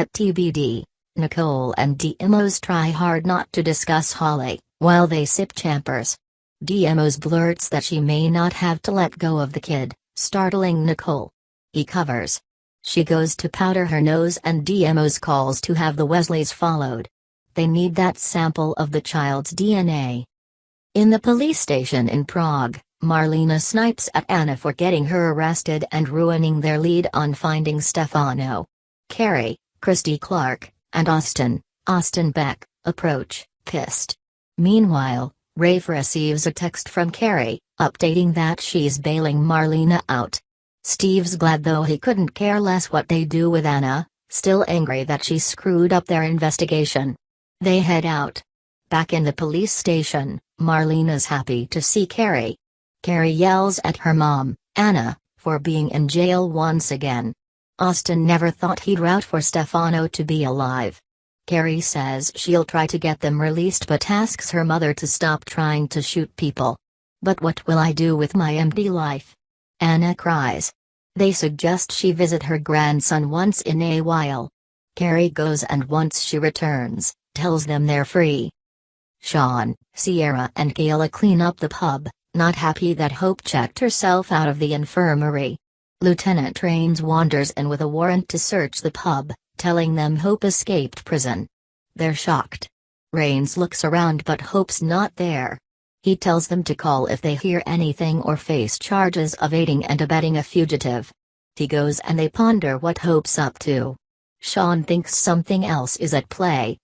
Yet TBD, Nicole and Demos try hard not to discuss Holly, while they sip champers. Demos blurts that she may not have to let go of the kid, startling Nicole. He covers. She goes to powder her nose and Demos calls to have the Wesleys followed. They need that sample of the child's DNA. In the police station in Prague, Marlena snipes at Anna for getting her arrested and ruining their lead on finding Stefano. Carrie, Christy Clark, and Austin Beck, approach, pissed. Meanwhile, Rafe receives a text from Carrie, updating that she's bailing Marlena out. Steve's glad though he couldn't care less what they do with Anna, still angry that she screwed up their investigation. They head out. Back in the police station, Marlena's happy to see Carrie. Carrie yells at her mom, Anna, for being in jail once again. Austin never thought he'd root for Stefano to be alive. Carrie says she'll try to get them released but asks her mother to stop trying to shoot people. But what will I do with my empty life? Anna cries. They suggest she visit her grandson once in a while. Carrie goes and once she returns, tells them they're free. Sean, Sierra and Kayla clean up the pub, not happy that Hope checked herself out of the infirmary. Lieutenant Raines wanders in with a warrant to search the pub, telling them Hope escaped prison. They're shocked. Raines looks around but Hope's not there. He tells them to call if they hear anything or face charges of aiding and abetting a fugitive. He goes and they ponder what Hope's up to. Sean thinks something else is at play.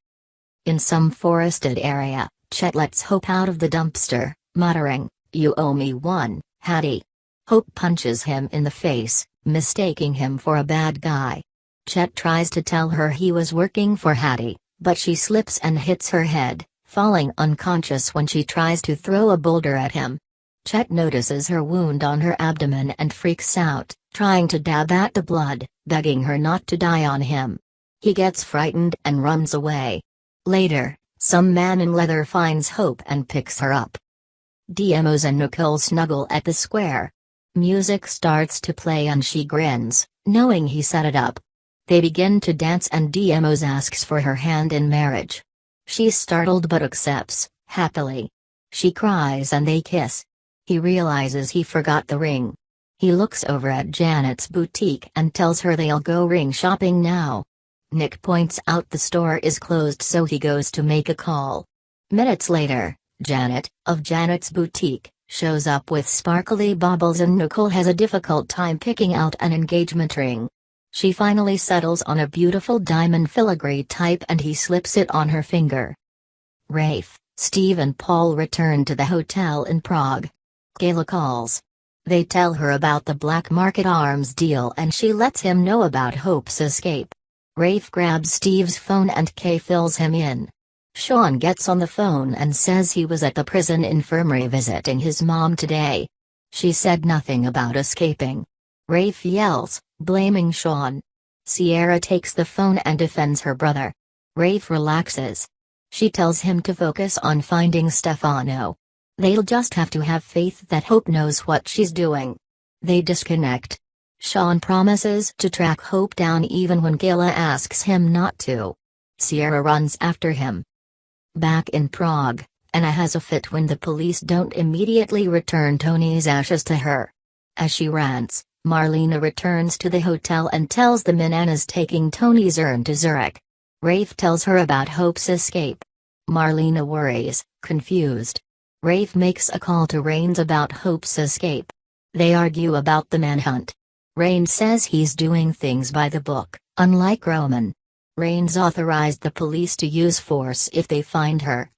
In some forested area, Chet lets Hope out of the dumpster, muttering, "You owe me one, Hattie." Hope punches him in the face, mistaking him for a bad guy. Chet tries to tell her he was working for Hattie, but she slips and hits her head, falling unconscious when she tries to throw a boulder at him. Chet notices her wound on her abdomen and freaks out, trying to dab at the blood, begging her not to die on him. He gets frightened and runs away. Later, some man in leather finds Hope and picks her up. Demos and Nicole snuggle at the square. Music starts to play and she grins, knowing he set it up. They begin to dance and Demos asks for her hand in marriage. She's startled but accepts, happily. She cries and they kiss. He realizes he forgot the ring. He looks over at Janet's boutique and tells her they'll go ring shopping now. Nick points out the store is closed so he goes to make a call. Minutes later, Janet, of Janet's boutique, shows up with sparkly baubles and Nicole has a difficult time picking out an engagement ring. She finally settles on a beautiful diamond filigree type and he slips it on her finger. Rafe, Steve and Paul return to the hotel in Prague. Kayla calls. They tell her about the black market arms deal and she lets him know about Hope's escape. Rafe grabs Steve's phone and Kay fills him in. Sean gets on the phone and says he was at the prison infirmary visiting his mom today. She said nothing about escaping. Rafe yells, blaming Sean. Sierra takes the phone and defends her brother. Rafe relaxes. She tells him to focus on finding Stefano. They'll just have to have faith that Hope knows what she's doing. They disconnect. Sean promises to track Hope down even when Kayla asks him not to. Sierra runs after him. Back in Prague, Anna has a fit when the police don't immediately return Tony's ashes to her. As she rants, Marlena returns to the hotel and tells the men Anna's taking Tony's urn to Zurich. Rafe tells her about Hope's escape. Marlena worries, confused. Rafe makes a call to Raines about Hope's escape. They argue about the manhunt. Raines says he's doing things by the book, unlike Roman. Raines authorized the police to use force if they find her.